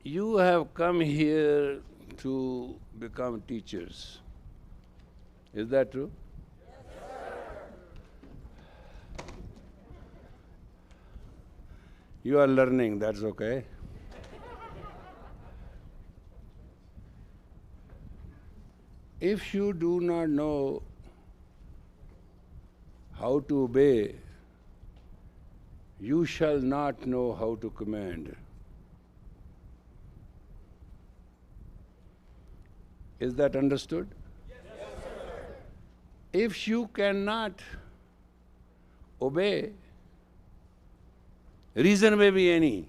You have come here to become teachers. Is that true? You are learning, that's okay. If you do not know how to obey, you shall not know how to command. Is that understood? Yes, sir. If you cannot obey, reason may be any.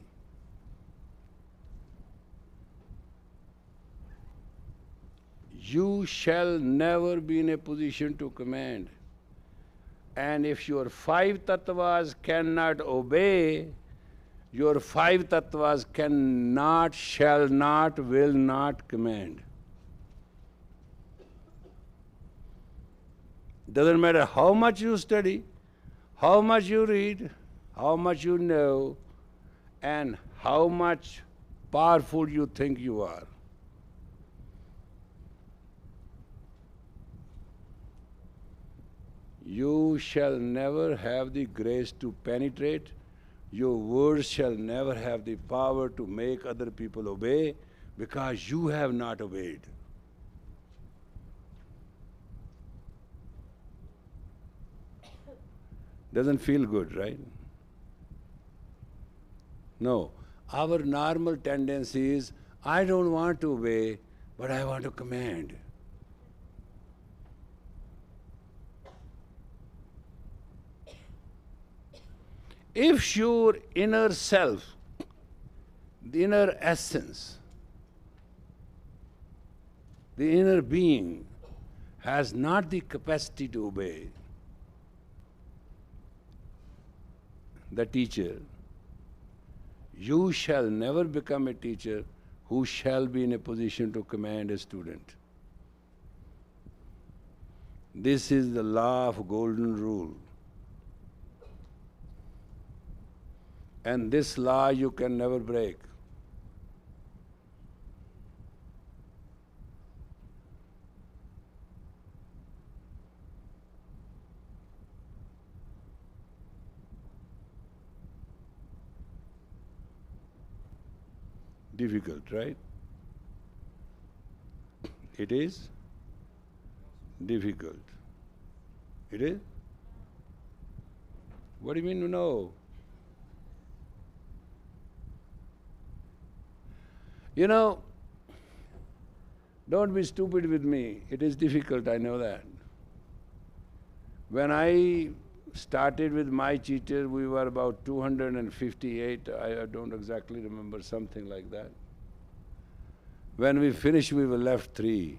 You shall never be in a position to command. And if your five tattvas cannot obey, your five tattvas cannot, shall not, will not command. Doesn't matter how much you study, how much you read, how much you know, and how much powerful you think you are. You shall never have the grace to penetrate. Your words shall never have the power to make other people obey because you have not obeyed. Doesn't feel good, right? No. Our normal tendency is, I don't want to obey, but I want to command. If your inner self, the inner essence, the inner being has not the capacity to obey the teacher, you shall never become a teacher who shall be in a position to command a student. This is the law of golden rule. And this law you can never break. Difficult, right? It is difficult. It is? What do you mean, no? You know, don't be stupid with me. It is difficult, I know that. When I started with my teacher, we were about 258. I don't exactly remember, something like that. When we finished, we were left 3.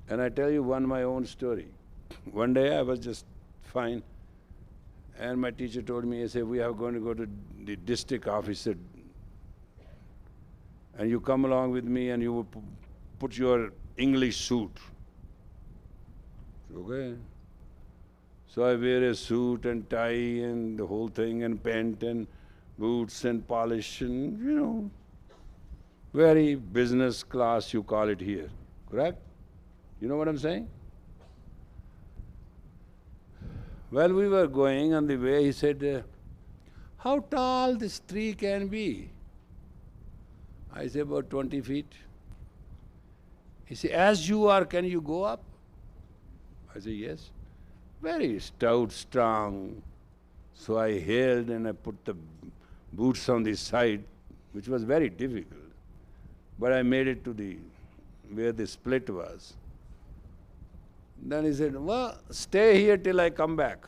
And I tell you my own story. One day I was just fine. And my teacher told me, he said, we are going to go to the district office and you come along with me and you will put your English suit. Okay. So I wear a suit and tie and the whole thing and pant and boots and polish and, you know, very business class you call it here. Correct? You know what I'm saying? Well, we were going on the way, he said, how tall this tree can be? I said, about 20 feet. He said, as you are, can you go up? I said, yes. Very stout, strong. So I held and I put the boots on the side, which was very difficult. But I made it to where the split was. Then he said, well, stay here till I come back.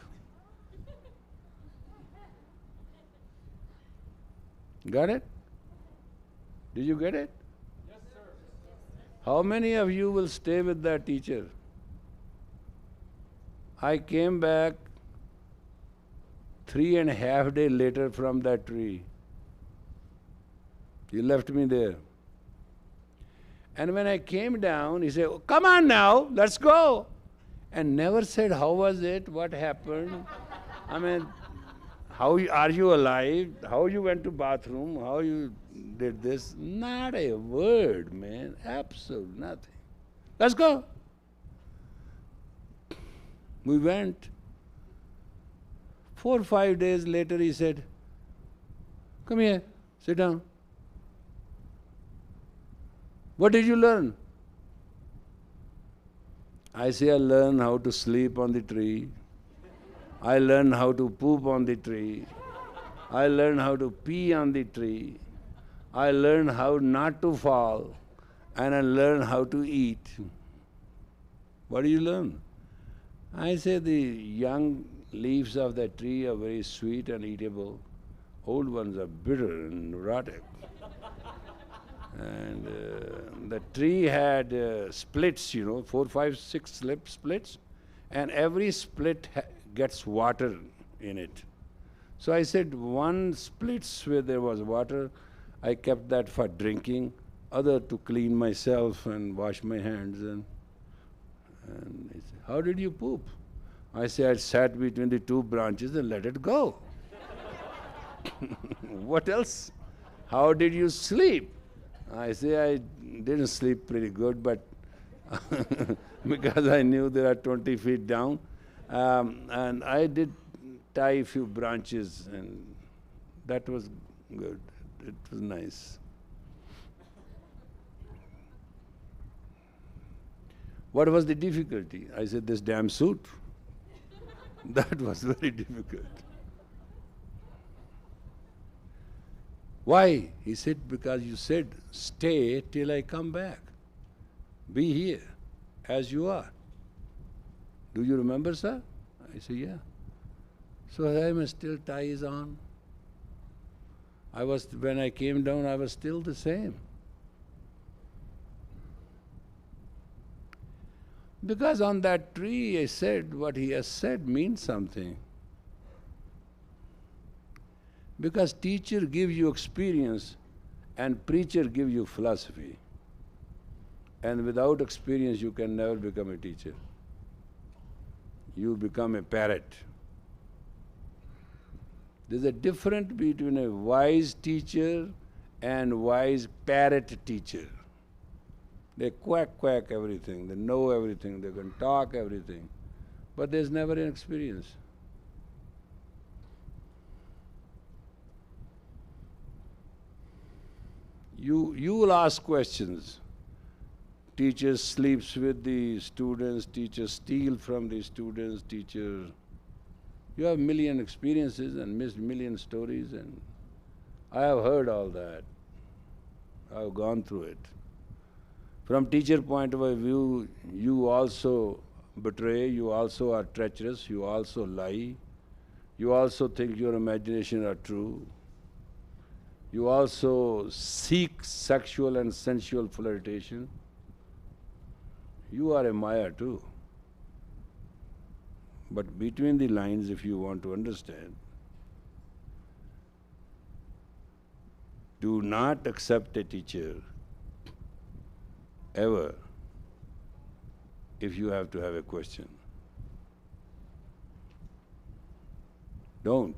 Got it? Did you get it? Yes, sir. How many of you will stay with that teacher? I came back 3.5 days later from that tree. He left me there. And when I came down, he said, oh, come on now, let's go. and never said, how was it, what happened? I mean, are you alive? How you went to bathroom? How you did this? Not a word, man. Absolute nothing. Let's go. We went. 4 or 5 days later, he said, come here, sit down. What did you learn? I say, I learned how to sleep on the tree. I learned how to poop on the tree. I learned how to pee on the tree. I learned how not to fall. And I learned how to eat. What do you learn? I say the young leaves of the tree are very sweet and eatable. Old ones are bitter and rotted. And the tree had splits, 4, 5, 6 splits. And every split gets water in it. So I said, one splits where there was water, I kept that for drinking, other to clean myself and wash my hands. And he said, how did you poop? I said, I sat between the 2 branches and let it go. What else? How did you sleep? I say, I didn't sleep pretty good, but because I knew there are 20 feet down. And I did tie a few branches, and that was good. It was nice. What was the difficulty? I said, this damn suit. That was very difficult. Why? He said, because you said, stay till I come back. Be here, as you are. Do you remember, sir? I said, yeah. So I must still ties on. When I came down, I was still the same. Because on that tree, I said, what he has said means something. Because teacher gives you experience and preacher gives you philosophy. And without experience, you can never become a teacher. You become a parrot. There's a difference between a wise teacher and wise parrot teacher. They quack everything, they know everything, they can talk everything, but there's never an experience. You will ask questions. Teacher sleeps with the students, teacher steals from the students, teacher. You have million experiences and missed million stories, and I have heard all that. I have gone through it. From teacher point of view, you also betray, you also are treacherous, you also lie, you also think your imagination are true. You also seek sexual and sensual flirtation. You are a Maya too. But between the lines, if you want to understand, do not accept a teacher ever if you have to have a question. Don't.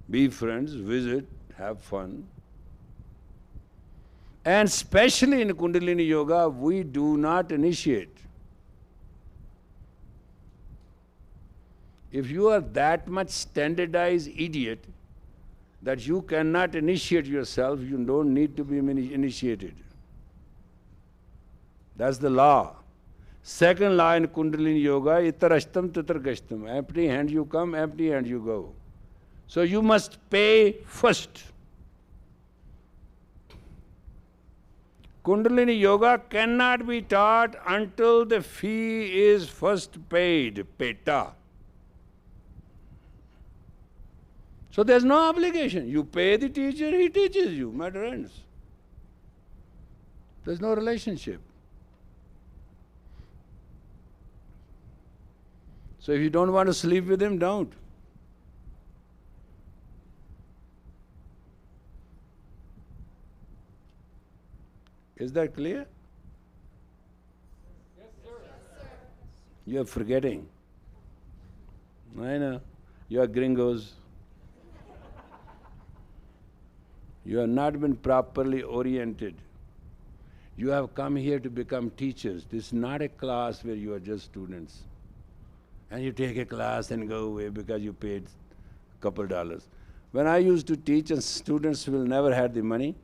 Be friends, visit, have fun. And especially in Kundalini Yoga, we do not initiate. If you are that much standardized idiot that you cannot initiate yourself, you don't need to be initiated. That's the law. Second law in Kundalini Yoga, itarashtam tatargashtam. Empty hand you come, empty hand you go. So you must pay first. Kundalini Yoga cannot be taught until the fee is first paid, peta. So there's no obligation. You pay the teacher, he teaches you, matter ends. There's no relationship. So if you don't want to sleep with him, don't. Is that clear? Yes, sir. Yes, sir. You are forgetting. I know. You are gringos. You have not been properly oriented. You have come here to become teachers. This is not a class where you are just students. And you take a class and go away because you paid a couple dollars. When I used to teach and students will never had the money,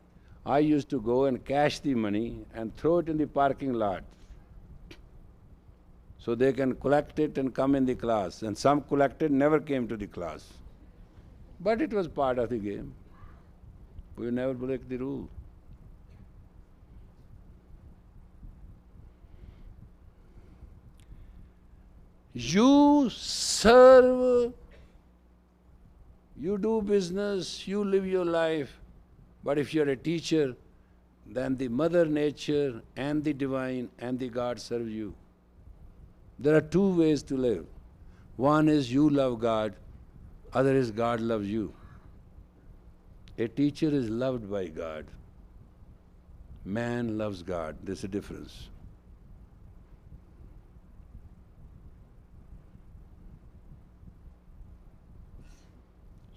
I used to go and cash the money and throw it in the parking lot. So they can collect it and come in the class. And some collected never came to the class. But it was part of the game. We never break the rule. You serve, you do business, you live your life. But if you're a teacher, then the Mother Nature and the Divine and the God serve you. There are two ways to live. One is you love God, other is God loves you. A teacher is loved by God. Man loves God. There's a difference.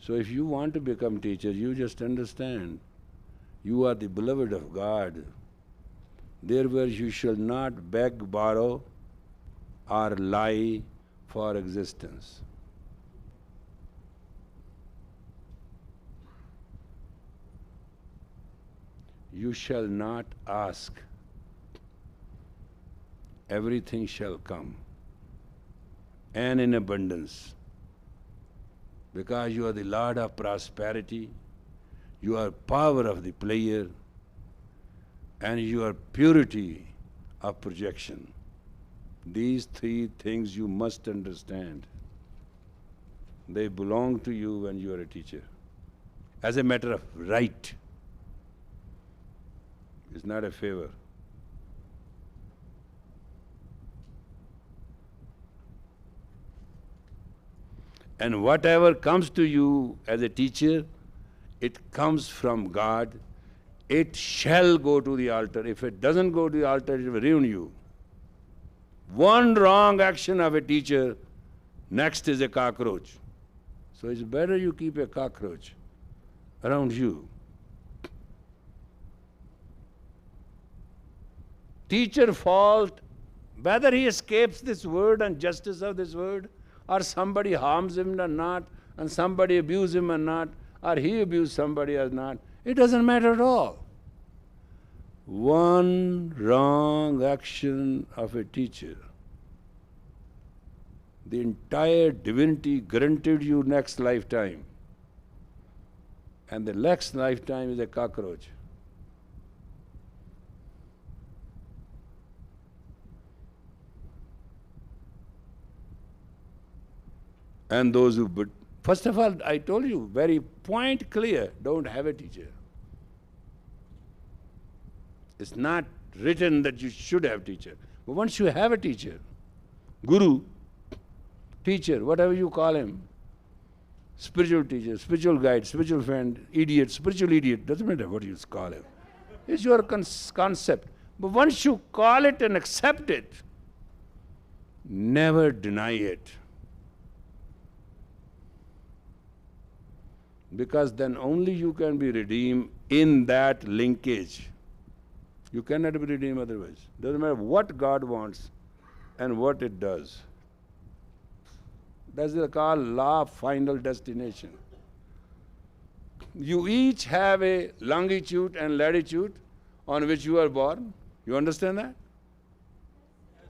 So if you want to become teacher, you just understand you are the beloved of God. Therefore you shall not beg, borrow, or lie for existence. You shall not ask. Everything shall come, and in abundance. Because you are the Lord of prosperity, you are power of the player, and you are purity of projection. These three things you must understand. They belong to you when you are a teacher. As a matter of right. It's not a favor. And whatever comes to you as a teacher, it comes from God. It shall go to the altar. If it doesn't go to the altar, it will ruin you. One wrong action of a teacher, next is a cockroach. So it's better you keep a cockroach around you. Teacher fault, whether he escapes this word and justice of this word, or somebody harms him or not, and somebody abuses him or not, or he abused somebody or not, it doesn't matter at all. One wrong action of a teacher, the entire divinity granted you next lifetime, and the next lifetime is a cockroach. And those who, but first of all, I told you, very point clear, don't have a teacher. It's not written that you should have teacher. But once you have a teacher, guru, teacher, whatever you call him, spiritual teacher, spiritual guide, spiritual friend, idiot, spiritual idiot, doesn't matter what you call him. It's your concept. But once you call it and accept it, never deny it. Because then only you can be redeemed in that linkage. You cannot be redeemed otherwise. Doesn't matter what God wants and what it does. That's called law of final destination. You each have a longitude and latitude on which you are born. You understand that?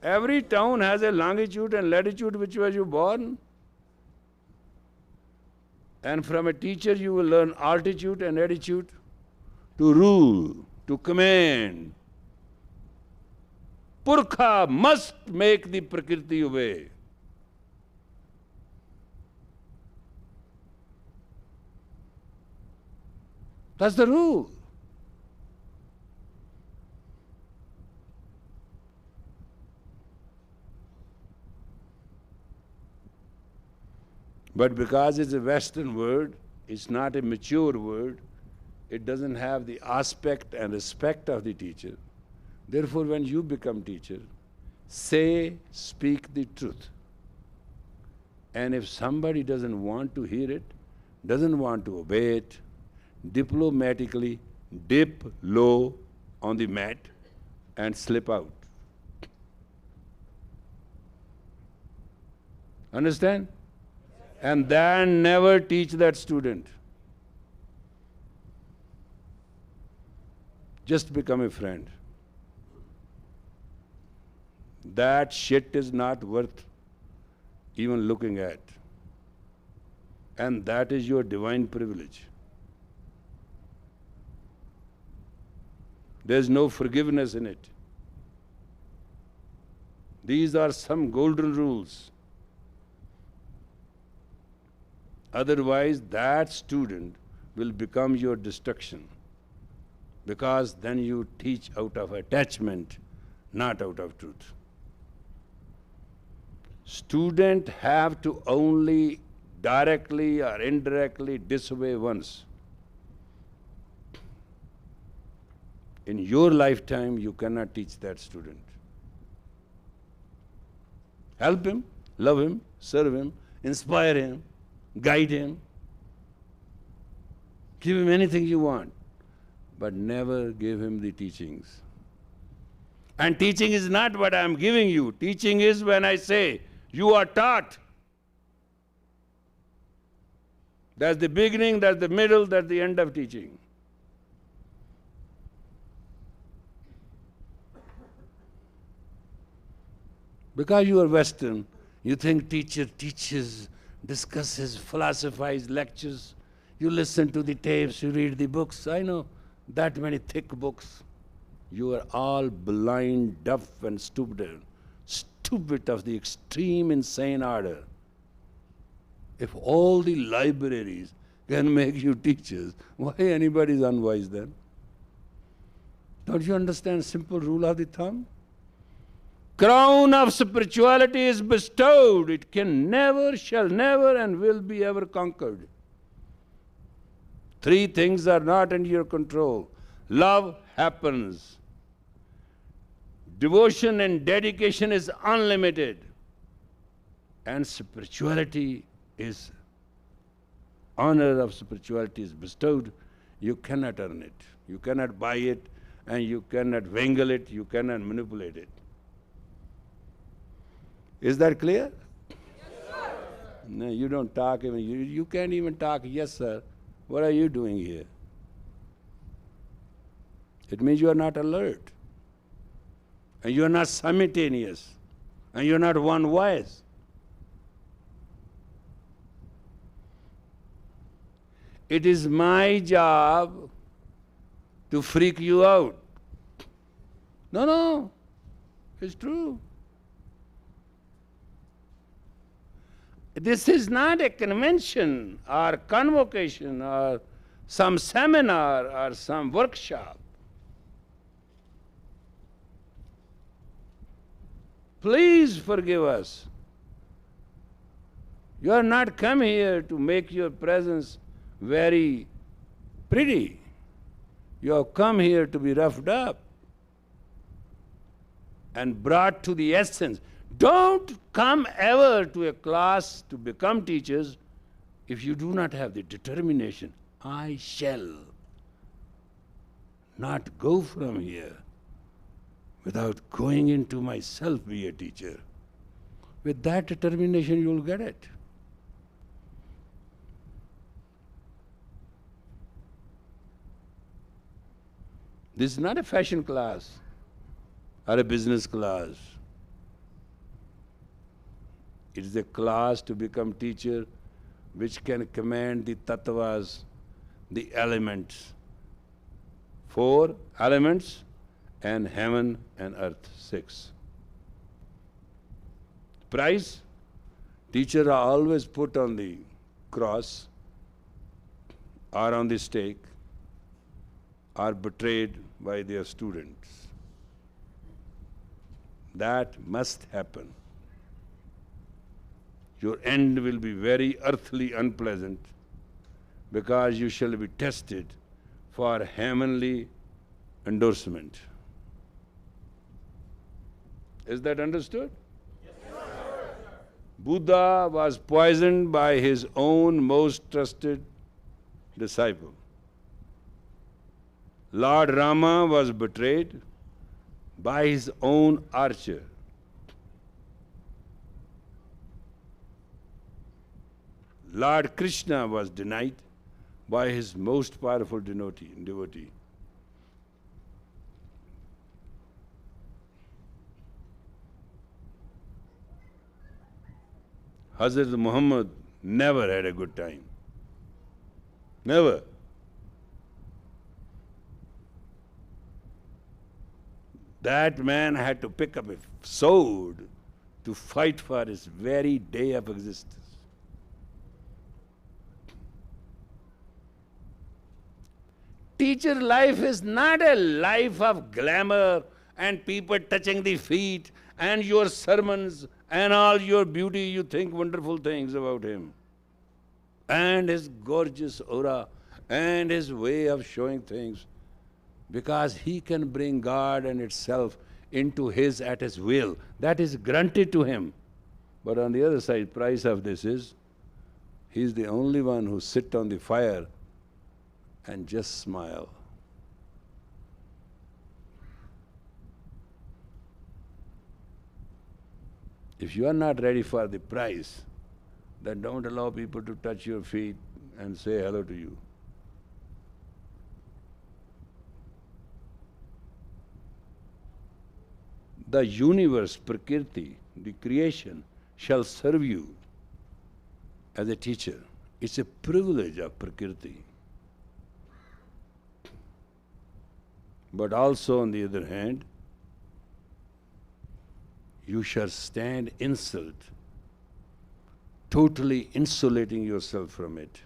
Every town has a longitude and latitude which was you born. And from a teacher you will learn altitude and attitude to rule, to command. Purkha must make the Prakriti obey. That's the rule. But because it's a Western word, it's not a mature word, it doesn't have the aspect and respect of the teacher. Therefore, when you become teacher, speak the truth. And if somebody doesn't want to hear it, doesn't want to obey it, diplomatically dip low on the mat and slip out. Understand? And then never teach that student. Just become a friend. That shit is not worth even looking at. And that is your divine privilege. There's no forgiveness in it. These are some golden rules. Otherwise, that student will become your destruction. Because then you teach out of attachment, not out of truth. Students have to only directly or indirectly disobey once. In your lifetime, you cannot teach that student. Help him, love him, serve him, inspire him, guide him. Give him anything you want, but never give him the teachings. And teaching is not what I am giving you. Teaching is when I say, you are taught. That's the beginning, that's the middle, that's the end of teaching. Because you are Western, you think teacher teaches, discusses, philosophizes, lectures. You listen to the tapes, you read the books. I know that many thick books. You are all blind, deaf, and stupid. Stupid of the extreme insane order. If all the libraries can make you teachers, why anybody is unwise then? Don't you understand simple rule of the thumb? Crown of spirituality is bestowed. It can never, shall never, and will be ever conquered. Three things are not under your control. Love happens. Devotion and dedication is unlimited. And spirituality is, honor of spirituality is bestowed. You cannot earn it. You cannot buy it, and you cannot wangle it. You cannot manipulate it. Is that clear? Yes, sir. No, you don't talk even. You can't even talk, yes, sir. What are you doing here? It means you are not alert. And you are not simultaneous. And you are not one voice. It is my job to freak you out. No, it's true. This is not a convention or convocation or some seminar or some workshop. Please forgive us. You are not come here to make your presence very pretty. You have come here to be roughed up and brought to the essence. Don't come ever to a class to become teachers if you do not have the determination. I shall not go from here without going into myself be a teacher. With that determination, you will get it. This is not a fashion class or a business class. It is a class to become teacher which can command the tattvas, the elements. 4 elements, and heaven and earth, 6. Price, teachers are always put on the cross or on the stake or betrayed by their students. That must happen. Your end will be very earthly unpleasant because you shall be tested for heavenly endorsement. Is that understood? Buddha was poisoned by his own most trusted disciple. Lord Rama was betrayed by his own archer. Lord Krishna was denied by his most powerful devotee. Hazrat Muhammad never had a good time. Never. That man had to pick up a sword to fight for his very day of existence. Teacher life is not a life of glamour and people touching the feet and your sermons and all your beauty, you think wonderful things about him. And his gorgeous aura and his way of showing things. Because he can bring God and itself into at his will. That is granted to him. But on the other side, price of this is, he is the only one who sits on the fire and just smile. If you are not ready for the price, then don't allow people to touch your feet and say hello to you. The universe, Prakriti, the creation, shall serve you as a teacher. It's a privilege of Prakriti. But also, on the other hand, you shall stand insult, totally insulating yourself from it.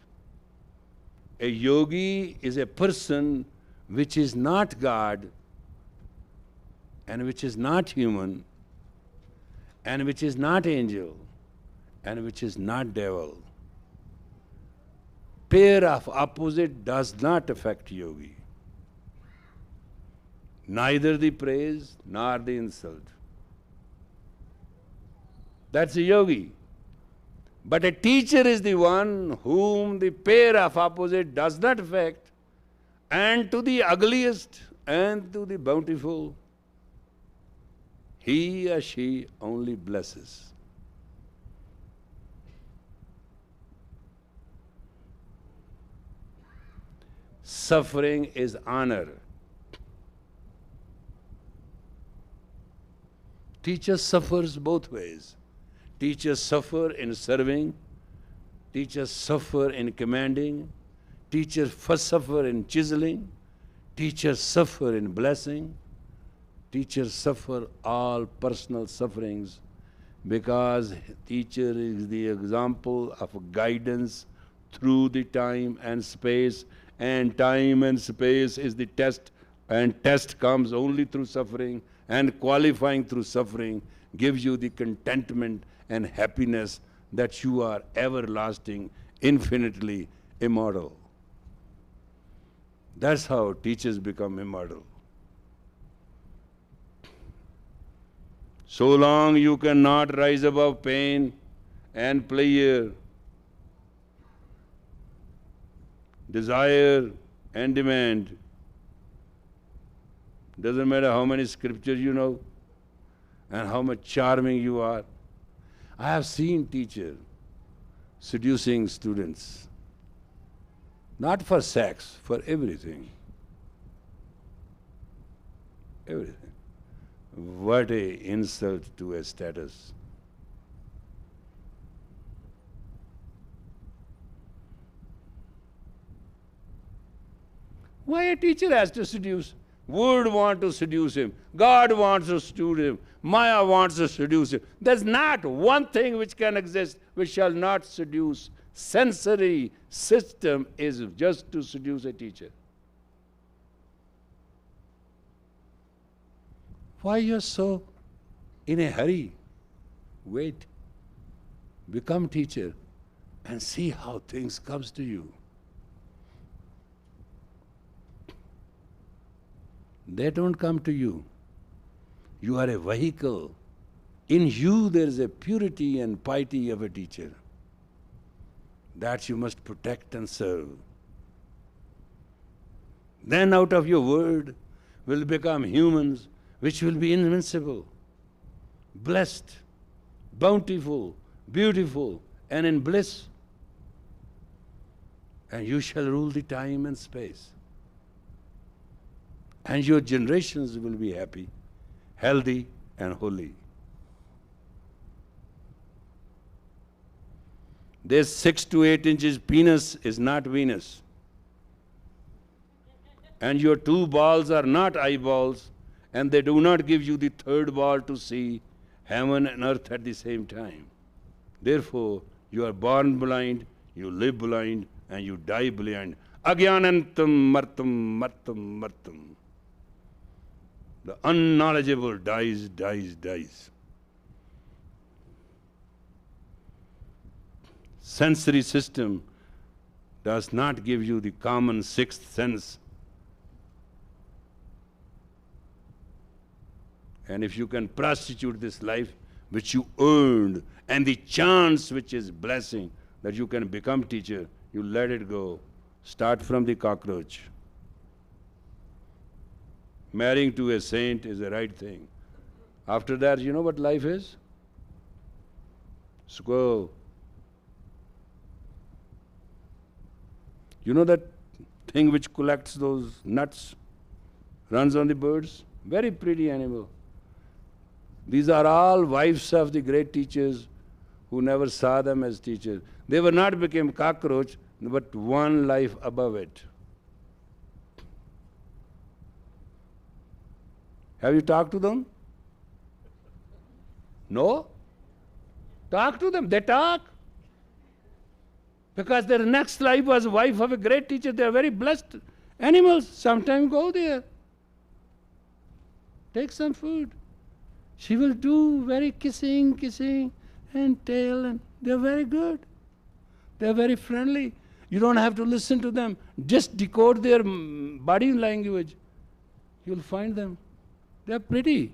A yogi is a person which is not God and which is not human and which is not angel and which is not devil. Pair of opposite does not affect yogi. Neither the praise nor the insult. That's a yogi. But a teacher is the one whom the pair of opposite does not affect, and to the ugliest and to the bountiful, he or she only blesses. Suffering is honor. Teacher suffers both ways. Teachers suffer in serving, teachers suffer in commanding, teachers suffer in chiseling, teachers suffer in blessing, teachers suffer all personal sufferings because teacher is the example of guidance through the time and space, and time and space is the test, and test comes only through suffering, and qualifying through suffering gives you the contentment and happiness that you are everlasting, infinitely immortal. That's how teachers become immortal. So long you cannot rise above pain and pleasure, desire and demand. Doesn't matter how many scriptures you know and how much charming you are. I have seen teachers seducing students, not for sex, for everything. Everything. What a insult to a status. Why a teacher has to seduce? Would want to seduce him. God wants to seduce him. Maya wants to seduce him. There's not one thing which can exist which shall not seduce. Sensory system is just to seduce a teacher. Why you're so in a hurry? Wait. Become teacher and see how things comes to you. They don't come to you. You are a vehicle In you there is a purity and piety of a teacher that you must protect and serve. Then out of your word will become humans which will be invincible, blessed, bountiful, beautiful, and in bliss. And you shall rule the time and space. And your generations will be happy, healthy, and holy. This 6 to 8 inches penis is not Venus. And your 2 balls are not eyeballs, and they do not give you the 3rd ball to see heaven and earth at the same time. Therefore, you are born blind, you live blind, and you die blind. Agyanantam martam martam martam. The unknowledgeable dies, dies, dies. Sensory system does not give you the common 6th sense. And if you can prostitute this life which you earned and the chance which is blessing that you can become teacher, you let it go. Start from the cockroach. Marrying to a saint is the right thing. After that, you know what life is? Squirrel. You know that thing which collects those nuts, runs on the birds? Very pretty animal. These are all wives of the great teachers who never saw them as teachers. They were not become cockroach, but one life above it. Have you talked to them? No? Talk to them. They talk. Because their next life was wife of a great teacher. They are very blessed animals. Sometimes go there. Take some food. She will do very kissing and tail, and they are very good. They are very friendly. You don't have to listen to them. Just decode their body language. You'll find them. They are pretty.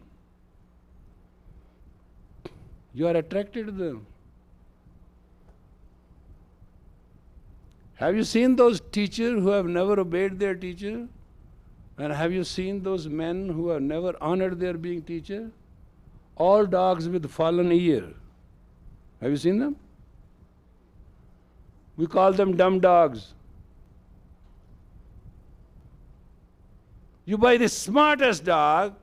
You are attracted to them. Have you seen those teachers who have never obeyed their teacher? And have you seen those men who have never honored their being teacher? All dogs with fallen ear. Have you seen them? We call them dumb dogs. You buy the smartest dog,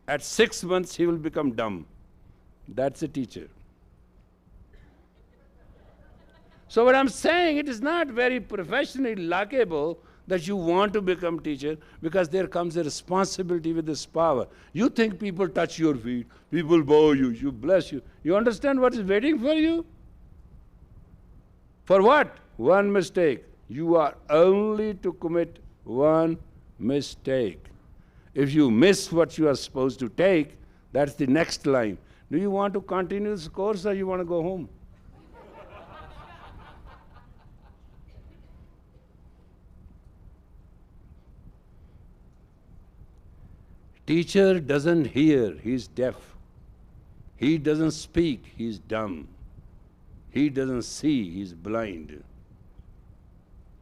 at 6 months he will become dumb. That's a teacher. So what I'm saying, it is not very professionally likable that you want to become teacher, because there comes a responsibility with this power. You think people touch your feet, people bow you, you bless you. You understand what is waiting for you? For what? One mistake. You are only to commit one mistake. If you miss what you are supposed to take, that's the next line. Do you want to continue this course or you want to go home? Teacher doesn't hear, he's deaf. He doesn't speak, he's dumb. He doesn't see, he's blind.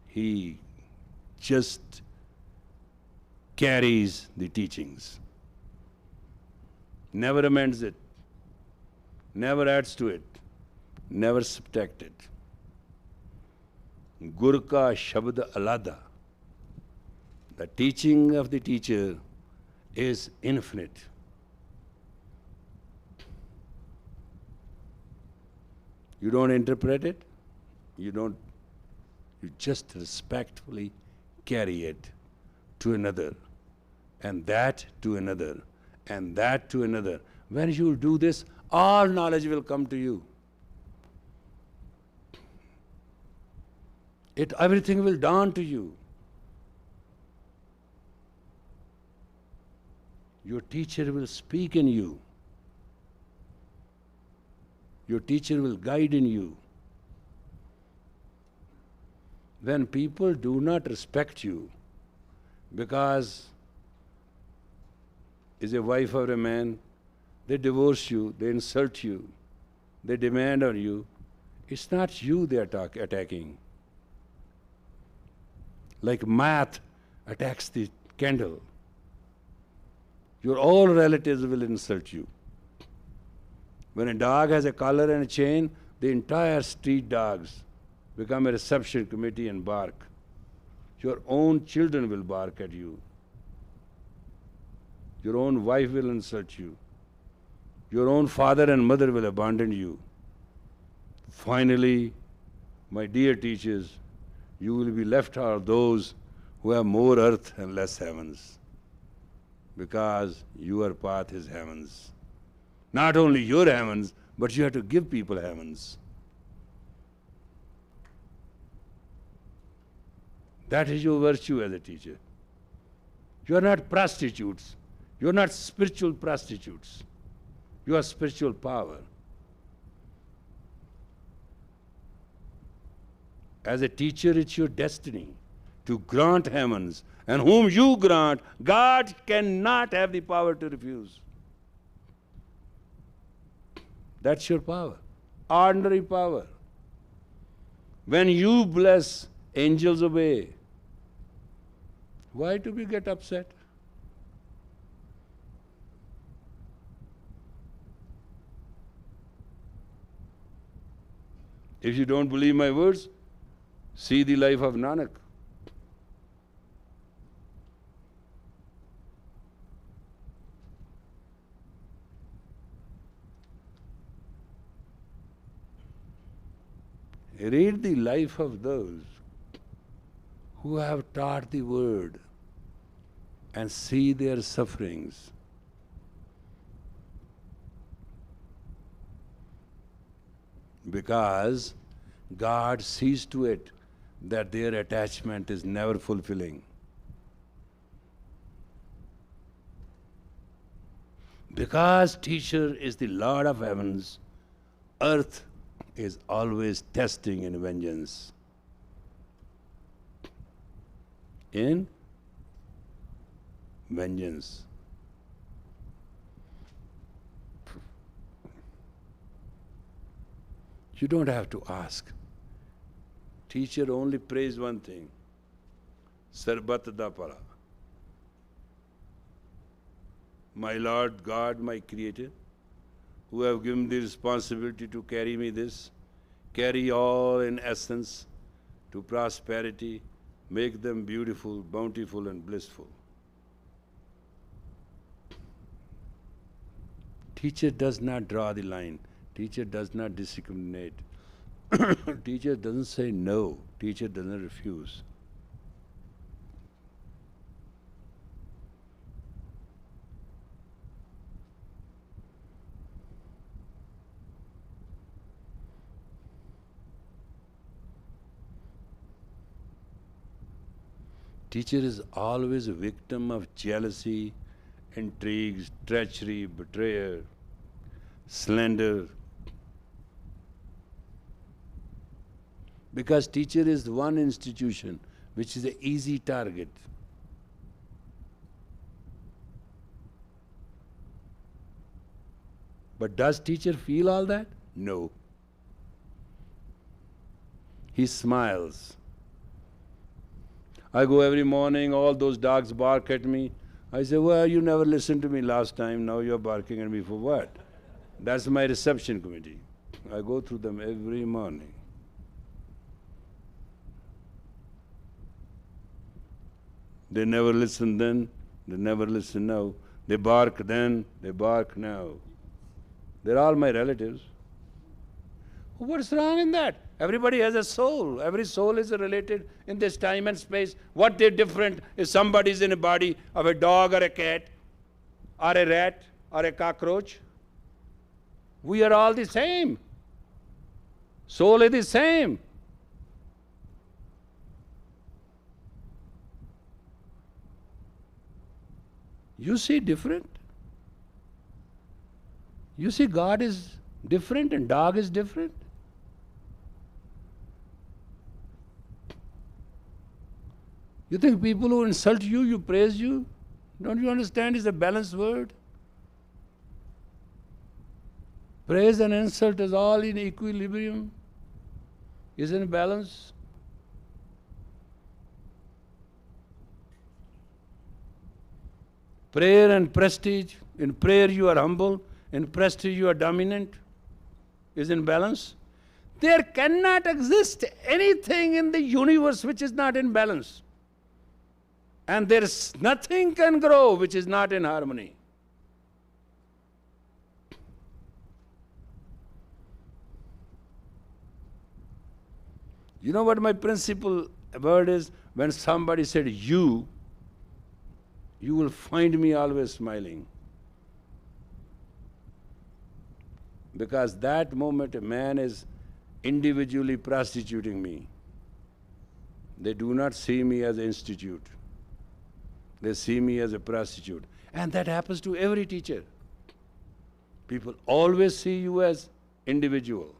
He just carries the teachings. Never amends it. Never adds to it. Never subtract it. Gur ka shabd alada. The teaching of the teacher is infinite. You don't interpret it, you just respectfully carry it to another, and that to another, and that to another. When you do this, all knowledge will come to you. Everything will dawn to you. Your teacher will speak in you. Your teacher will guide in you. When people do not respect you because is a wife or a man, They divorce you, they insult you, they demand on you. It's not you they are attacking. Like math attacks the candle. Your all relatives will insult you. When a dog has a collar and a chain, the entire street dogs become a reception committee and bark. Your own children will bark at you. Your own wife will insult you. Your own father and mother will abandon you. Finally, my dear teachers, you will be left are those who have more earth and less heavens, because your path is heavens. Not only your heavens, but you have to give people heavens. That is your virtue as a teacher. You are not prostitutes. You are not spiritual prostitutes. You are spiritual power. As a teacher, it's your destiny to grant heavens, and whom you grant, God cannot have the power to refuse. That's your power, ordinary power. When you bless, angels obey. Why do we get upset? If you don't believe my words, see the life of Nanak. Read the life of those who have taught the word and see their sufferings. Because God sees to it that their attachment is never fulfilling. Because teacher is the Lord of heavens, earth is always testing in vengeance. In vengeance. You don't have to ask. Teacher only prays one thing. Sarbat da para. My Lord God, my Creator, who have given the responsibility to carry me this, carry all in essence to prosperity, make them beautiful, bountiful and blissful. Teacher does not draw the line. Teacher does not discriminate. Teacher doesn't say no. Teacher doesn't refuse. Teacher is always a victim of jealousy, intrigues, treachery, betrayal, slander. Because teacher is the one institution which is an easy target. But does teacher feel all that? No. He smiles. I go every morning, all those dogs bark at me. I say, well, you never listened to me last time, now you're barking at me for what? That's my reception committee. I go through them every morning. They never listen then, they never listen now. They bark then, they bark now. They're all my relatives. What's wrong in that? Everybody has a soul. Every soul is related in this time and space. What they're different is somebody's in a body of a dog or a cat or a rat or a cockroach. We are all the same. Soul is the same. You see different. You see God is different and dog is different. You think people who insult you, you praise you? Don't you understand it's a balanced word? Praise and insult is all in equilibrium, is in balance. Prayer and prestige, in prayer you are humble, in prestige you are dominant, is in balance. There cannot exist anything in the universe which is not in balance. And there is nothing can grow which is not in harmony. You know what my principal word is? When somebody said you will find me always smiling. Because that moment a man is individually prostituting me. They do not see me as an institute. They see me as a prostitute. And that happens to every teacher. People always see you as individual.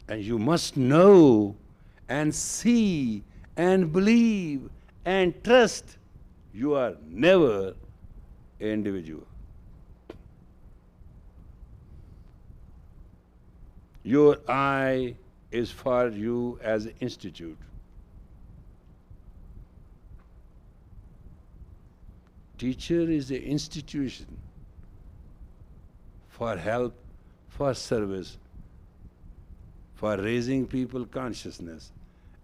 And you must know and see and believe and trust you are never an individual. Your I is for you as an institute. Teacher is an institution for help, for service, for raising people consciousness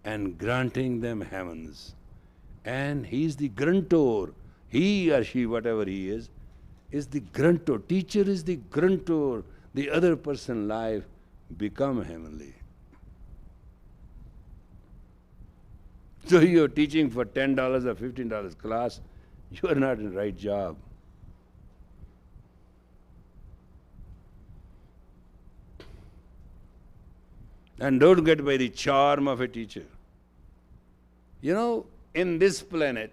and granting them heavens. And he is the grantor. He or she, whatever he is the grantor. Teacher is the grantor. The other person's life become heavenly. So you're teaching for $10 or $15 class, you are not in the right job. And don't get by the charm of a teacher. You know, in this planet,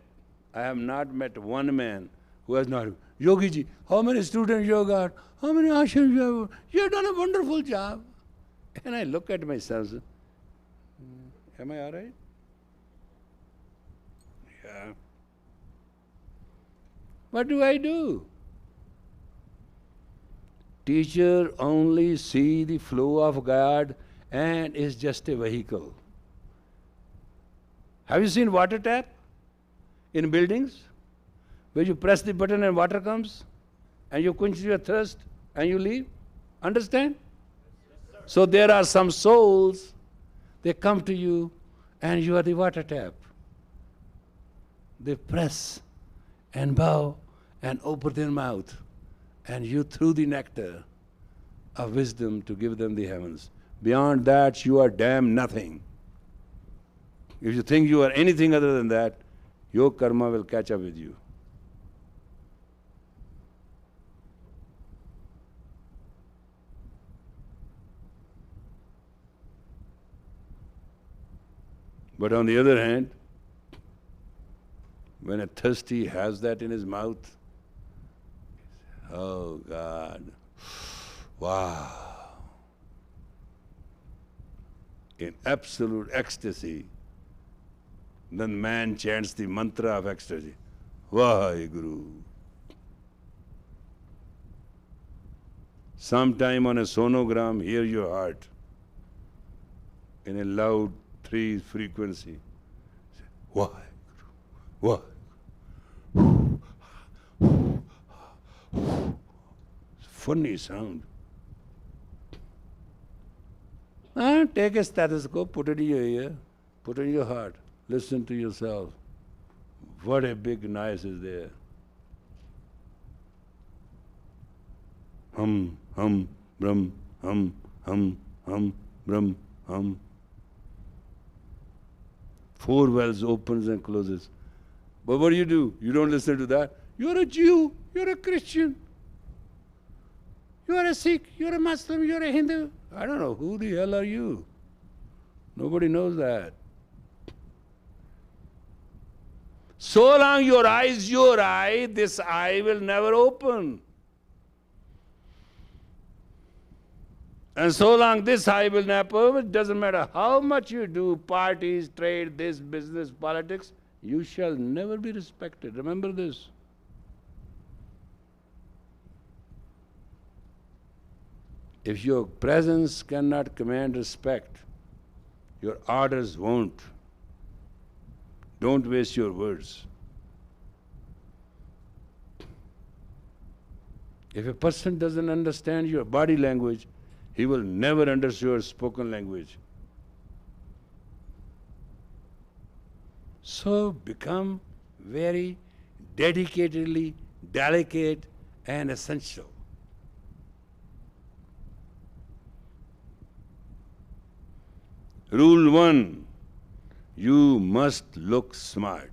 I have not met one man who has not, Yogi ji, how many students you got? How many ashrams you have? You have done a wonderful job. And I look at myself, am I all right? Yeah. What do I do? Teacher only see the flow of God and is just a vehicle. Have you seen water tap in buildings? Where you press the button and water comes and you quench your thirst and you leave? Understand? Yes, so there are some souls, they come to you and you are the water tap. They press and bow and open their mouth and you threw the nectar of wisdom to give them the heavens. Beyond that, you are damn nothing. If you think you are anything other than that, your karma will catch up with you. But on the other hand, when a thirsty has that in his mouth, oh God, wow. In absolute ecstasy, then man chants the mantra of ecstasy. Vaheguru. Sometime on a sonogram, hear your heart in a loud 3 frequency. Vaheguru. Vaheguru. Funny sound. Take a stethoscope, put it in your ear, put it in your heart. Listen to yourself. What a big noise is there. Hum, hum, brum, hum, hum, hum, brum, hum. 4 wells opens and closes. But what do? You don't listen to that. You're a Jew, you're a Christian, you're a Sikh, you're a Muslim, you're a Hindu. I don't know, who the hell are you? Nobody knows that. So long your eye is your eye, this eye will never open. And so long this eye will never open, it doesn't matter how much you do, parties, trade, this, business, politics, you shall never be respected. Remember this. If your presence cannot command respect, your orders won't. Don't waste your words. If a person doesn't understand your body language, he will never understand your spoken language. So become very dedicatedly delicate and essential. Rule 1, you must look smart.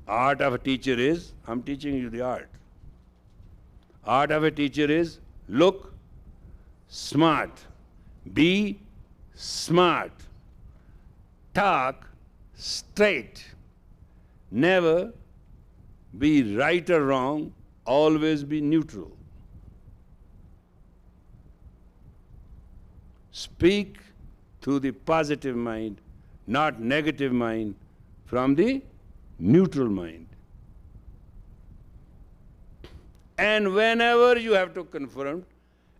Art of a teacher is, I'm teaching you the art. Art of a teacher is look smart, be smart, talk straight, never be right or wrong, always be neutral. Speak through the positive mind, not negative mind, from the neutral mind. And whenever you have to confront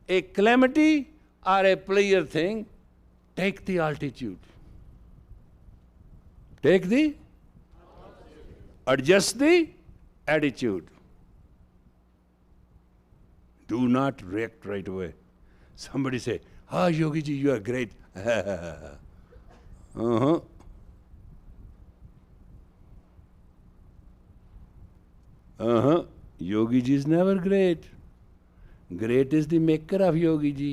a calamity or a player thing, take the altitude. Take the adjust the attitude. Do not react right away. Somebody say, "Ah, Yogi ji, you are great." Uh-huh. Uh-huh. Yogi ji is never great. Great is the maker of Yogi ji.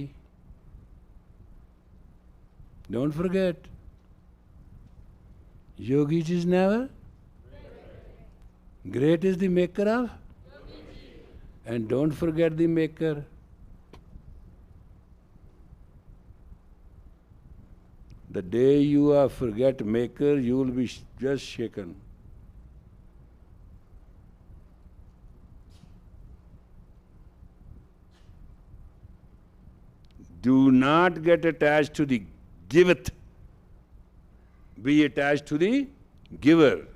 Don't forget. Yogi ji is never great is the maker of and don't forget the maker. The day you forget maker, you will be just shaken. Do not get attached to the giveth. Be attached to the giver.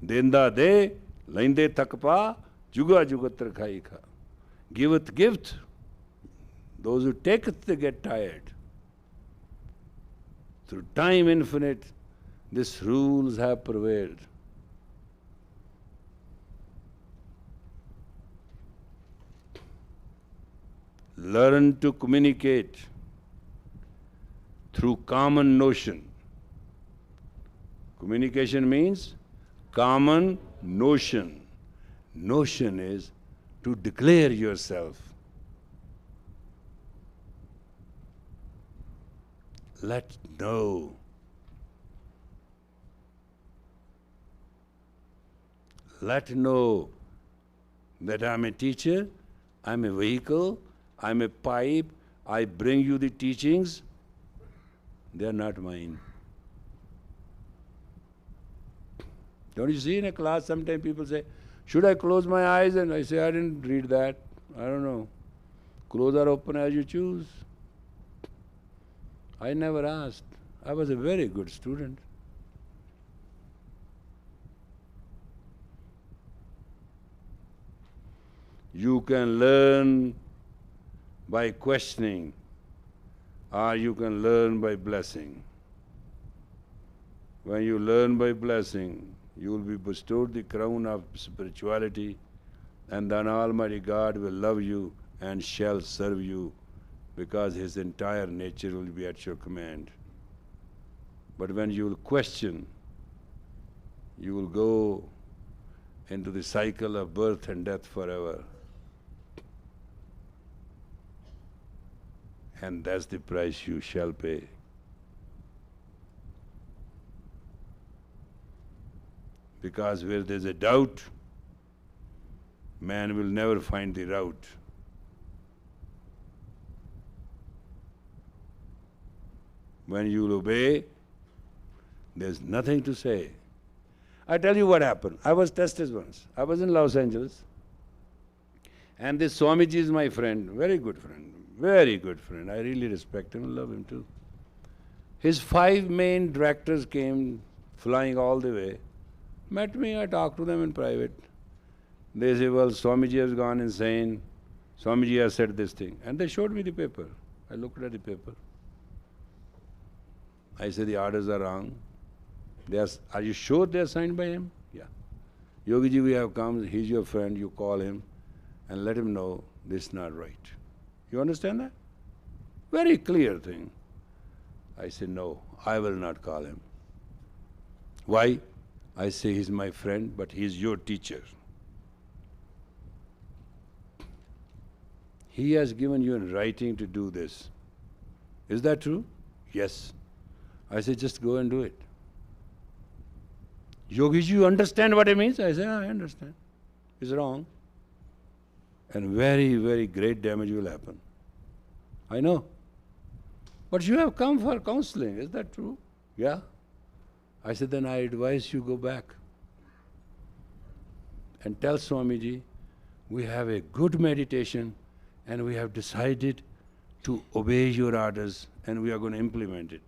Denda de, lainde takpa, juga jugatr khai kha. Giveth gift. Those who take it, they get tired. Through time infinite, these rules have prevailed. Learn to communicate through common notion. Communication means common notion. Notion is to declare yourself. Let know. Let know that I'm a teacher, I'm a vehicle, I'm a pipe, I bring you the teachings. They are not mine. Don't you see in a class, sometimes people say, should I close my eyes? And I say, I didn't read that. I don't know. Close or open as you choose. I never asked. I was a very good student. You can learn by questioning, or you can learn by blessing. When you learn by blessing, you will be bestowed the crown of spirituality, and then Almighty God will love you and shall serve you, because His entire nature will be at your command. But when you will question, you will go into the cycle of birth and death forever. And that's the price you shall pay. Because where there's a doubt, man will never find the route. When you will obey, there's nothing to say. I tell you what happened. I was tested once. I was in Los Angeles. And this Swamiji is my friend, very good friend. Very good friend. I really respect him and love him too. His 5 main directors came flying all the way Met me, I talked to them in private. They say, well, Swamiji has gone insane. Swamiji has said this thing. And they showed me the paper. I looked at the paper. I said, the orders are wrong. Are you sure they are signed by him? Yeah. Yogi ji, we have come. He's your friend. You call him and let him know this is not right. You understand that? Very clear thing. I said, no, I will not call him. Why? I say, he's my friend, but he's your teacher. He has given you in writing to do this. Is that true? Yes. I say, just go and do it. Yogi ji, you understand what it means? I say, I understand. It's wrong. And very, very great damage will happen. I know. But you have come for counseling. Is that true? Yeah. I said, then I advise you go back and tell Swamiji, we have a good meditation and we have decided to obey your orders and we are going to implement it.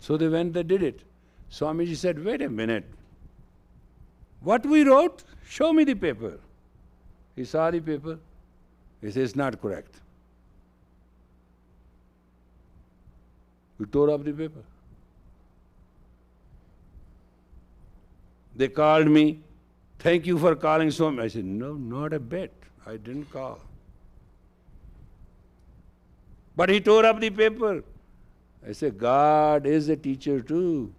So they went, they did it. Swamiji said, wait a minute. What we wrote? Show me the paper. He saw the paper. He says, it's not correct. We tore up the paper. They called me. Thank you for calling Swami. I said, no, not a bit. I didn't call. But he tore up the paper. I said, God is a teacher too.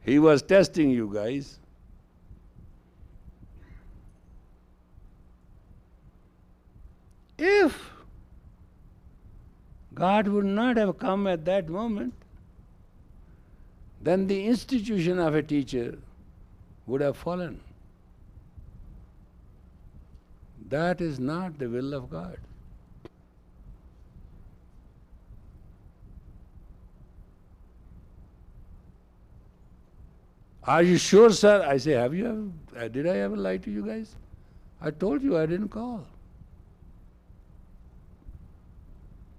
He was testing you guys. If God would not have come at that moment, then the institution of a teacher would have fallen. That is not the will of God. Are you sure, sir? I say, did I ever lie to you guys? I told you I didn't call.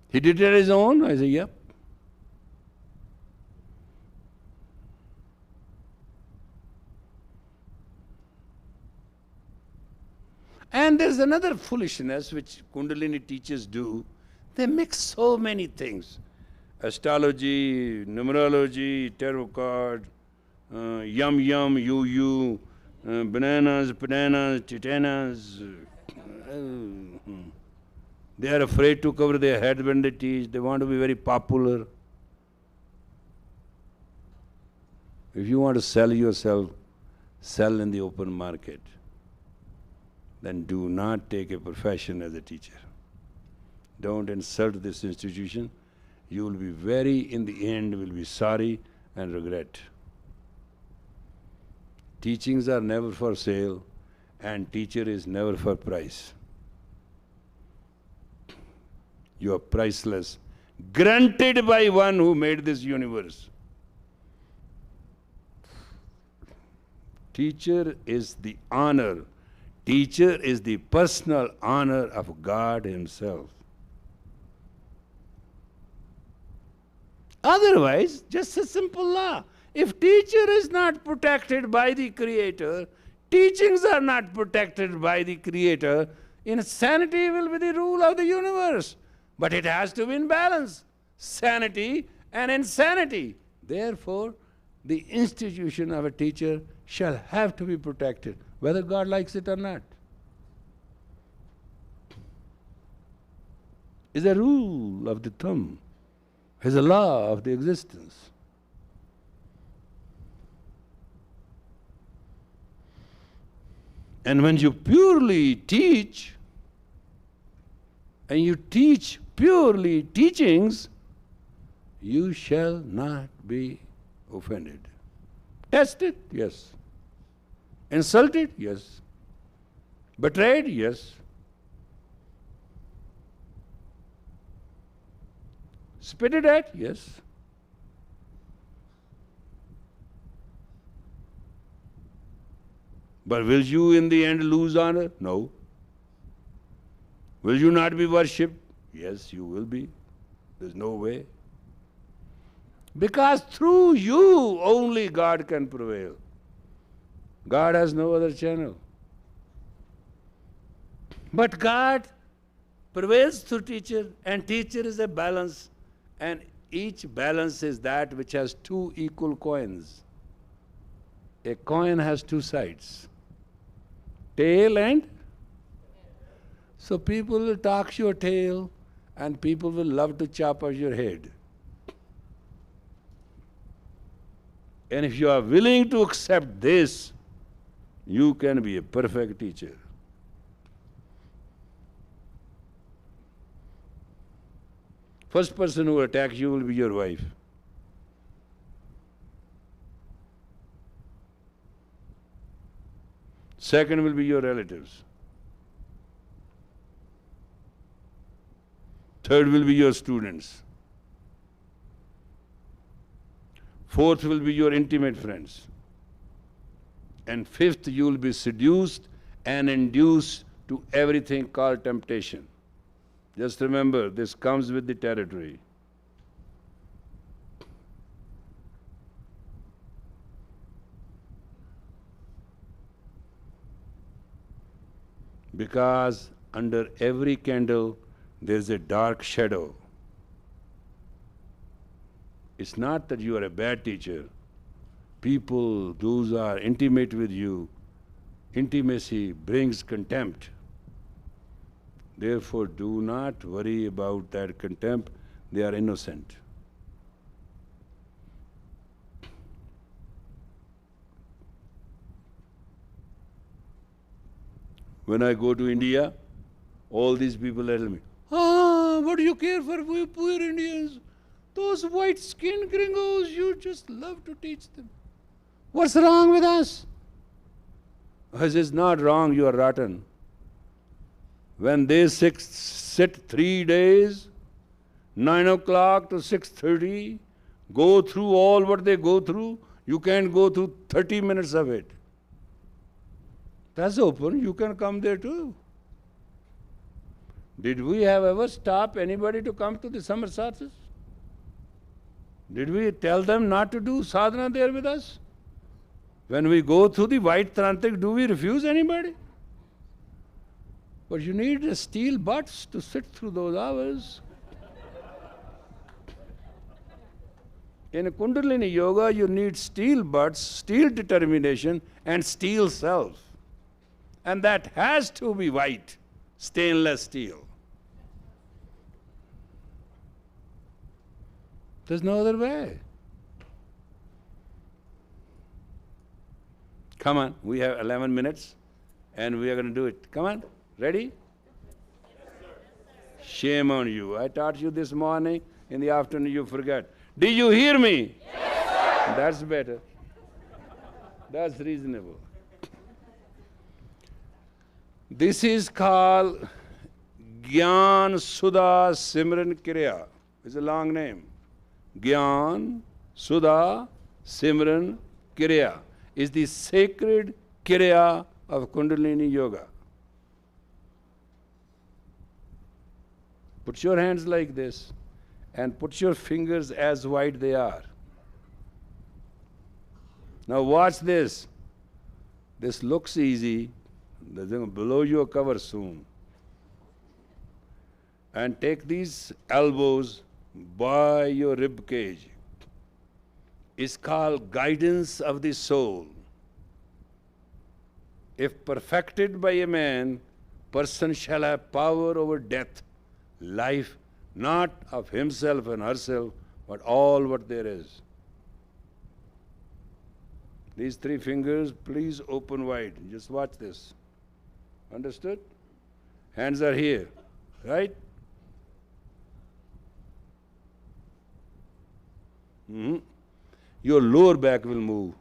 He did it on his own? I say, yep. And there's another foolishness which Kundalini teachers do. They mix so many things. Astrology, numerology, tarot card, yum, you, bananas, titanas. They are afraid to cover their head when they teach. They want to be very popular. If you want to sell yourself, sell in the open market. Then do not take a profession as a teacher. Don't insult this institution. You will be in the end, will be sorry and regret. Teachings are never for sale and teacher is never for price. You are priceless, granted by one who made this universe. Teacher is the honor. Teacher is the personal honor of God Himself. Otherwise, just a simple law. If teacher is not protected by the Creator, teachings are not protected by the Creator, insanity will be the rule of the universe. But it has to be in balance. Sanity and insanity. Therefore, the institution of a teacher shall have to be protected, whether God likes it or not. Is a rule of the thumb, is a law of the existence. And when you purely teach, and you teach purely teachings, you shall not be offended. Tested? Yes. Insulted? Yes. Betrayed? Yes. Spitted at? Yes. But will you in the end lose honor? No. Will you not be worshipped? Yes, you will be. There's no way. Because through you only God can prevail. God has no other channel. But God prevails through teacher, and teacher is a balance, and each balance is that which has two equal coins. A coin has two sides, tail and... So people will talk your tail, and people will love to chop off your head. And if you are willing to accept this, you can be a perfect teacher. First person who attacks you will be your wife. Second will be your relatives. Third will be your students. Fourth will be your intimate friends. And fifth, you will be seduced and induced to everything called temptation. Just remember, this comes with the territory. Because under every candle, there is a dark shadow. It's not that you are a bad teacher. People, those who are intimate with you, intimacy brings contempt. Therefore, do not worry about that contempt. They are innocent. When I go to India, all these people tell me, what do you care for poor Indians? Those white-skinned gringos, you just love to teach them. What's wrong with us? I say, it's not wrong, you are rotten. When they sit 3 days, 9 o'clock to 6:30, go through all what they go through, you can't go through 30 minutes of it. That's open, you can come there too. Did we have ever stopped anybody to come to the summer satras? Did we tell them not to do sadhana there with us? When we go through the white Tantric, do we refuse anybody? But you need steel butts to sit through those hours. In Kundalini Yoga, you need steel butts, steel determination, and steel self. And that has to be white, stainless steel. There's no other way. Come on, we have 11 minutes, and we are going to do it. Come on, ready? Shame on you. I taught you this morning, in the afternoon you forgot. Did you hear me? Yes, sir. That's better. That's reasonable. This is called Gyan Sudha Simran Kriya. It's a long name. Gyan Sudha Simran Kriya is the sacred Kriya of Kundalini Yoga. Put your hands like this and put your fingers as wide they are. Now watch this. This looks easy. They're going to blow you a cover soon. And take these elbows by your rib cage. It's called guidance of the soul. If perfected by a man, person shall have power over death, life, not of himself and herself, but all what there is. These 3 fingers, please open wide. Just watch this. Understood? Hands are here, right? Your lower back will move.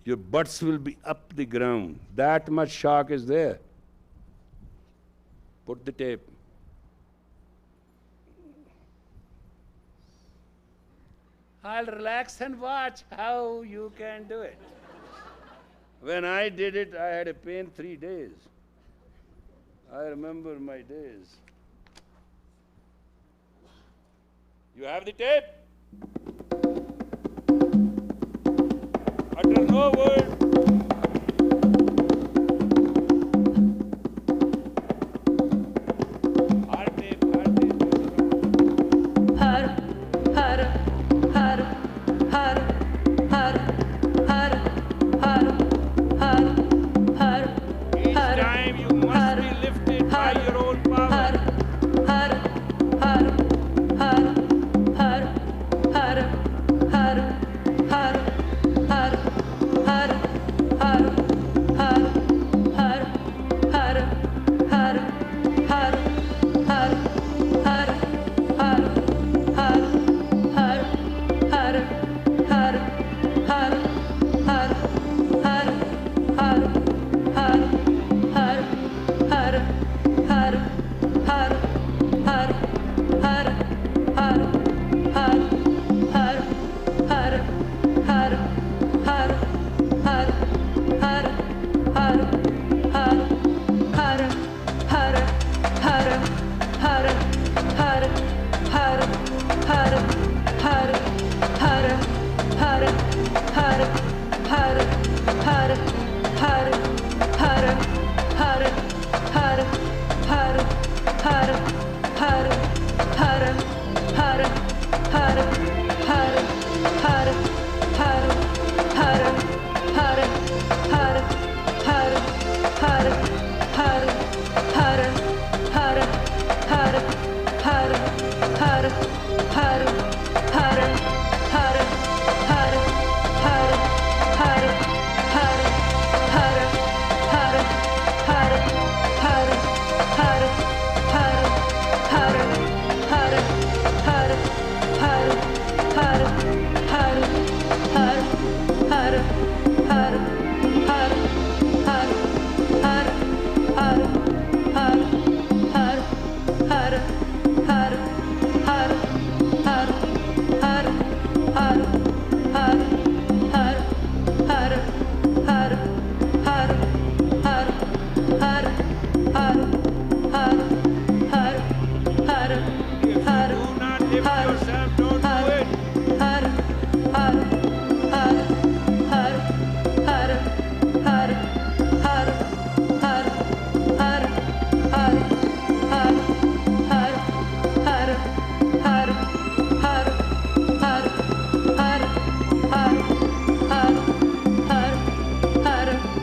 Your butts will be up the ground. That much shock is there. Put the tape. I'll relax and watch how you can do it. When I did it, I had a pain 3 days. I remember my days. You have the tape? Utter no word. Hard tape, hard tape. Har, har, har, har, har, har, har, har, har, Each har, time you must be lifted by your own power. har, har, har, har, har, har, har, har, har, har, har, har,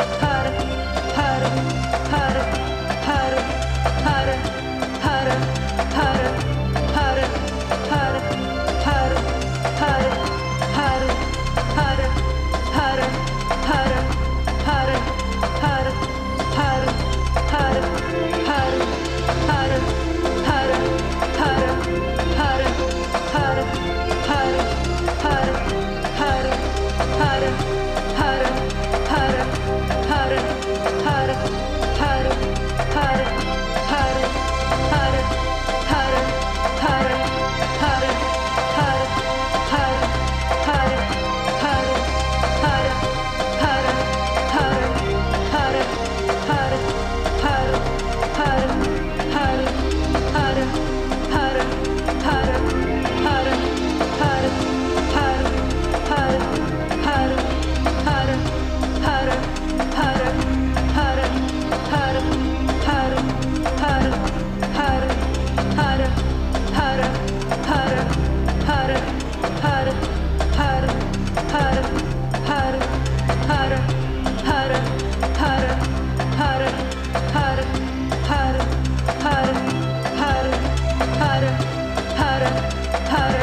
har, har, har,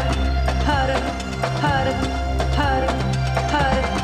har, har, har, har, har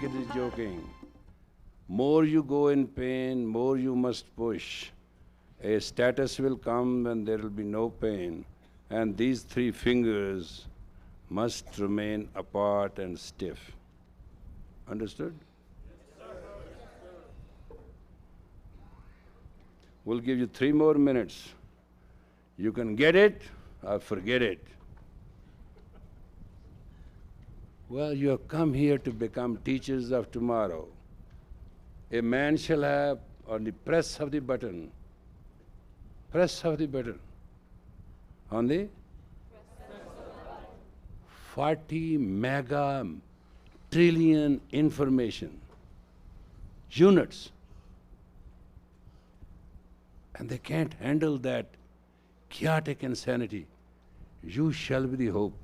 it is joking. More you go in pain, more you must push. A status will come and there will be no pain. And these three fingers must remain apart and stiff. Understood? We'll give you 3 more minutes. You can get it or forget it. Well, you have come here to become teachers of tomorrow. A man shall have, on the press of the button, on the 40 mega trillion information units. And they can't handle that chaotic insanity. You shall be the hope.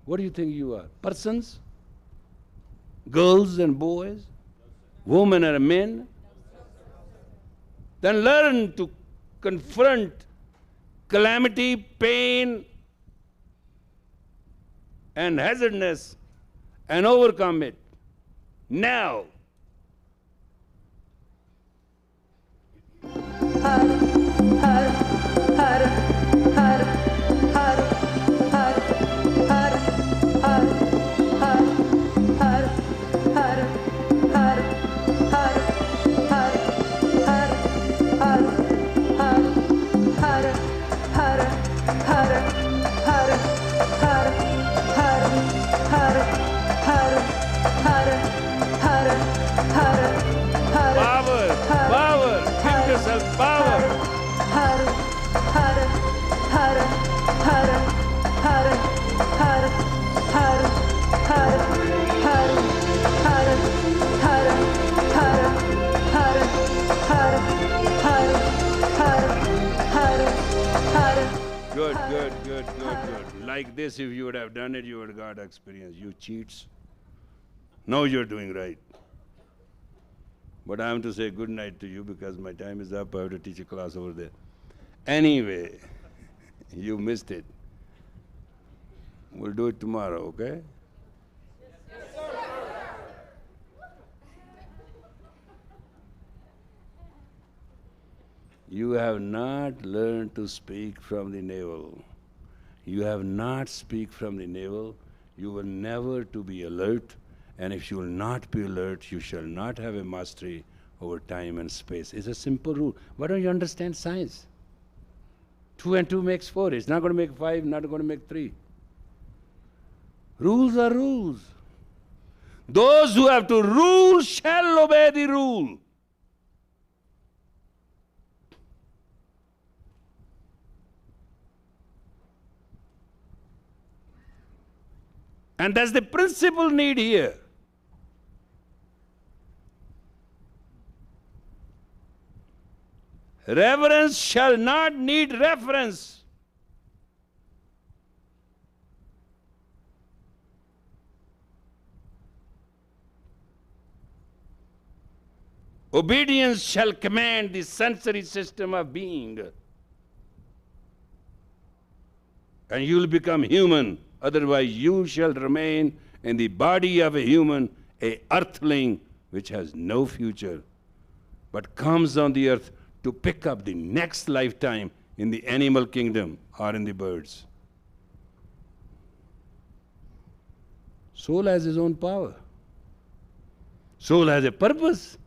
What do you think you are? Persons? Girls and boys? Women and men? Then learn to confront calamity, pain, and hazardness and overcome it. Now. Power, give yourself power. Good. Like this, if you would have done it, you would have got experience. You cheats. Now you're doing right. But I am to say good night to you because my time is up. I have to teach a class over there. Anyway, you missed it. We'll do it tomorrow, okay? Yes, sir. You have not learned to speak from the navel. You have not speak from the navel. You will never to be alert. And if you will not be alert, you shall not have a mastery over time and space. It's a simple rule. Why don't you understand science? 2 and 2 makes 4. It's not going to make 5, not going to make 3. Rules are rules. Those who have to rule shall obey the rule. And that's the principal need here. Reverence shall not need reference. Obedience shall command the sensory system of being. And you will become human. Otherwise, you shall remain in the body of a human, a earthling which has no future, but comes on the earth to pick up the next lifetime in the animal kingdom or in the birds. Soul has his own power. Soul has a purpose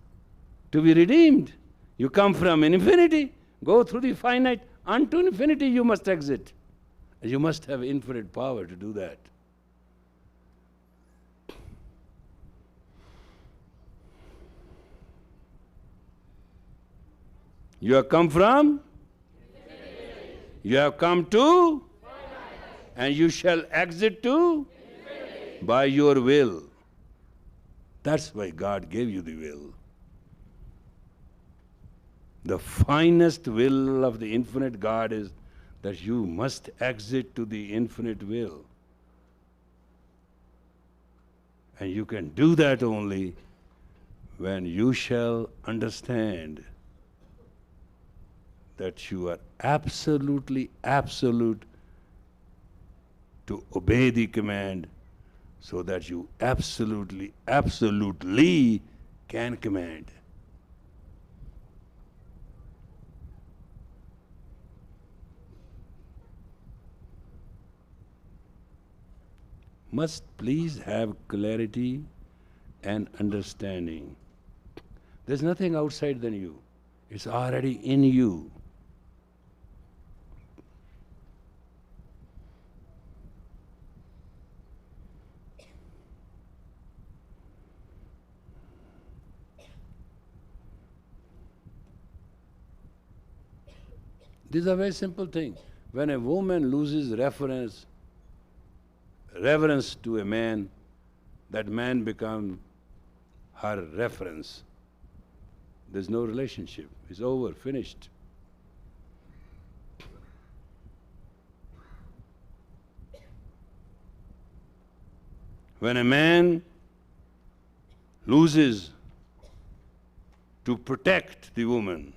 to be redeemed. You come from infinity, go through the finite, unto infinity you must exit. You must have infinite power to do that. You have come from? Infinity. You have come to? Finite. And you shall exit to? Infinity. By your will. That's why God gave you the will. The finest will of the infinite God is that you must exit to the infinite will. And you can do that only when you shall understand that you are absolutely absolute to obey the command so that you absolutely, absolutely can command. Must please have clarity and understanding. There's nothing outside than you. It's already in you. This is a very simple thing. When a woman loses reverence to a man, that man becomes her reference. There's no relationship. It's over, finished. When a man loses to protect the woman,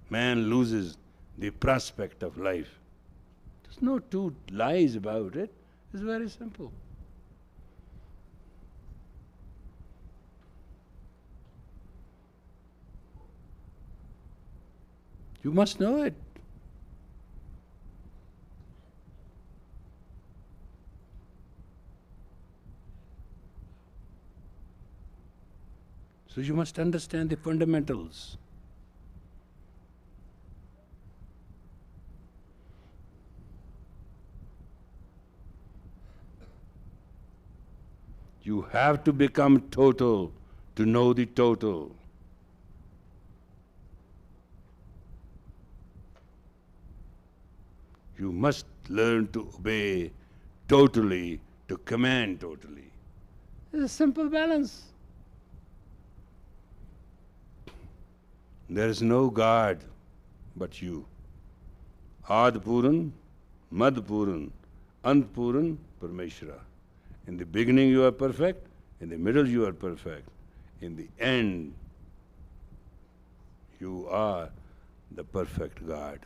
man loses the prospect of life. There's no two lies about it. It's very simple. You must know it. So you must understand the fundamentals. You have to become total to know the total. You must learn to obey totally, to command totally. It's a simple balance. There is no God but you. Ad Puran, Mad Puran, Ant Puran, Parmeshwara. In the beginning you are perfect, in the middle you are perfect, in the end you are the perfect God.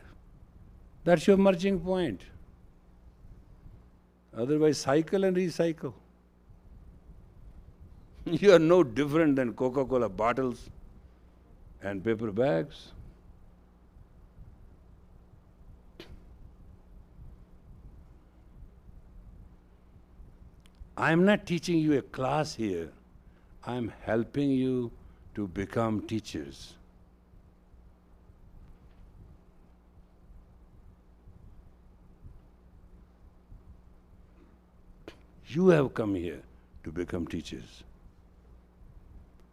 That's your merging point. Otherwise, cycle and recycle. You are no different than Coca-Cola bottles and paper bags. I am not teaching you a class here. I am helping you to become teachers. You have come here to become teachers.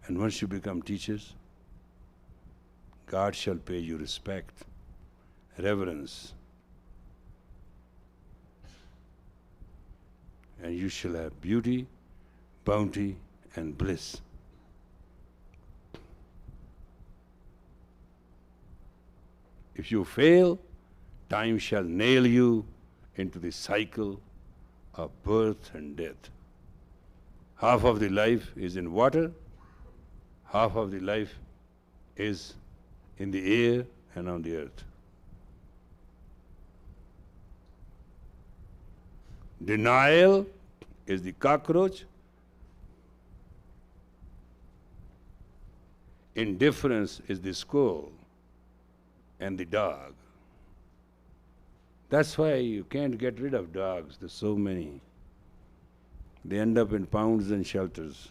And once you become teachers, God shall pay you respect, reverence, and you shall have beauty, bounty, and bliss. If you fail, time shall nail you into the cycle of birth and death. Half of the life is in water, half of the life is in the air and on the earth. Denial is the cockroach. Indifference is the squirrel and the dog. That's why you can't get rid of dogs. There's so many. They end up in pounds and shelters.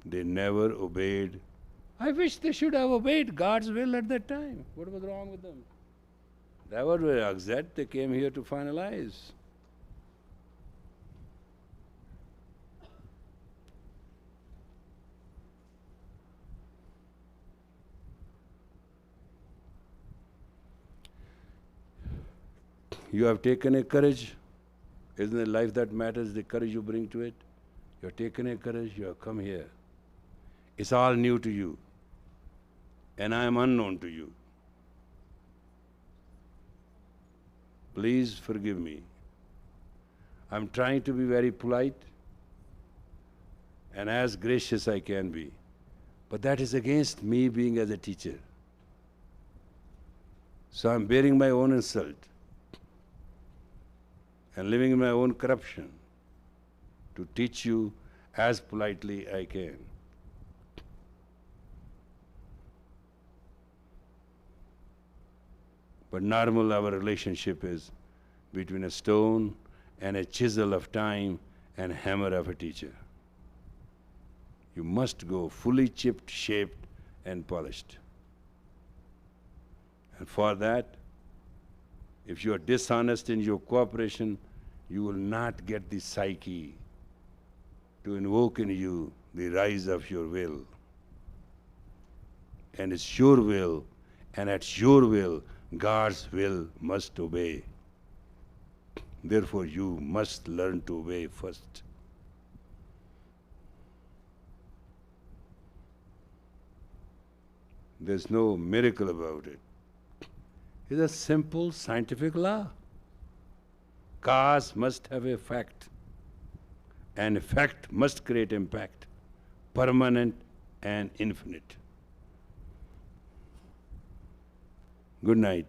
They never obeyed. I wish they should have obeyed God's will at that time. What was wrong with them? They were upset. They came here to finalize. You have taken a courage. Isn't it life that matters, the courage you bring to it? You have taken a courage, you have come here. It's all new to you. And I am unknown to you. Please forgive me. I'm trying to be very polite and as gracious I can be. But that is against me being as a teacher. So I'm bearing my own insult and living in my own corruption to teach you as politely I can. But normal our relationship is between a stone and a chisel of time and hammer of a teacher. You must go fully chipped, shaped, and polished. And for that, if you are dishonest in your cooperation, you will not get the psyche to invoke in you the rise of your will. And it's your will, and at your will, God's will must obey. Therefore, you must learn to obey first. There's no miracle about it. It's a simple scientific law. Cause must have effect, and effect must create impact, permanent and infinite. Good night.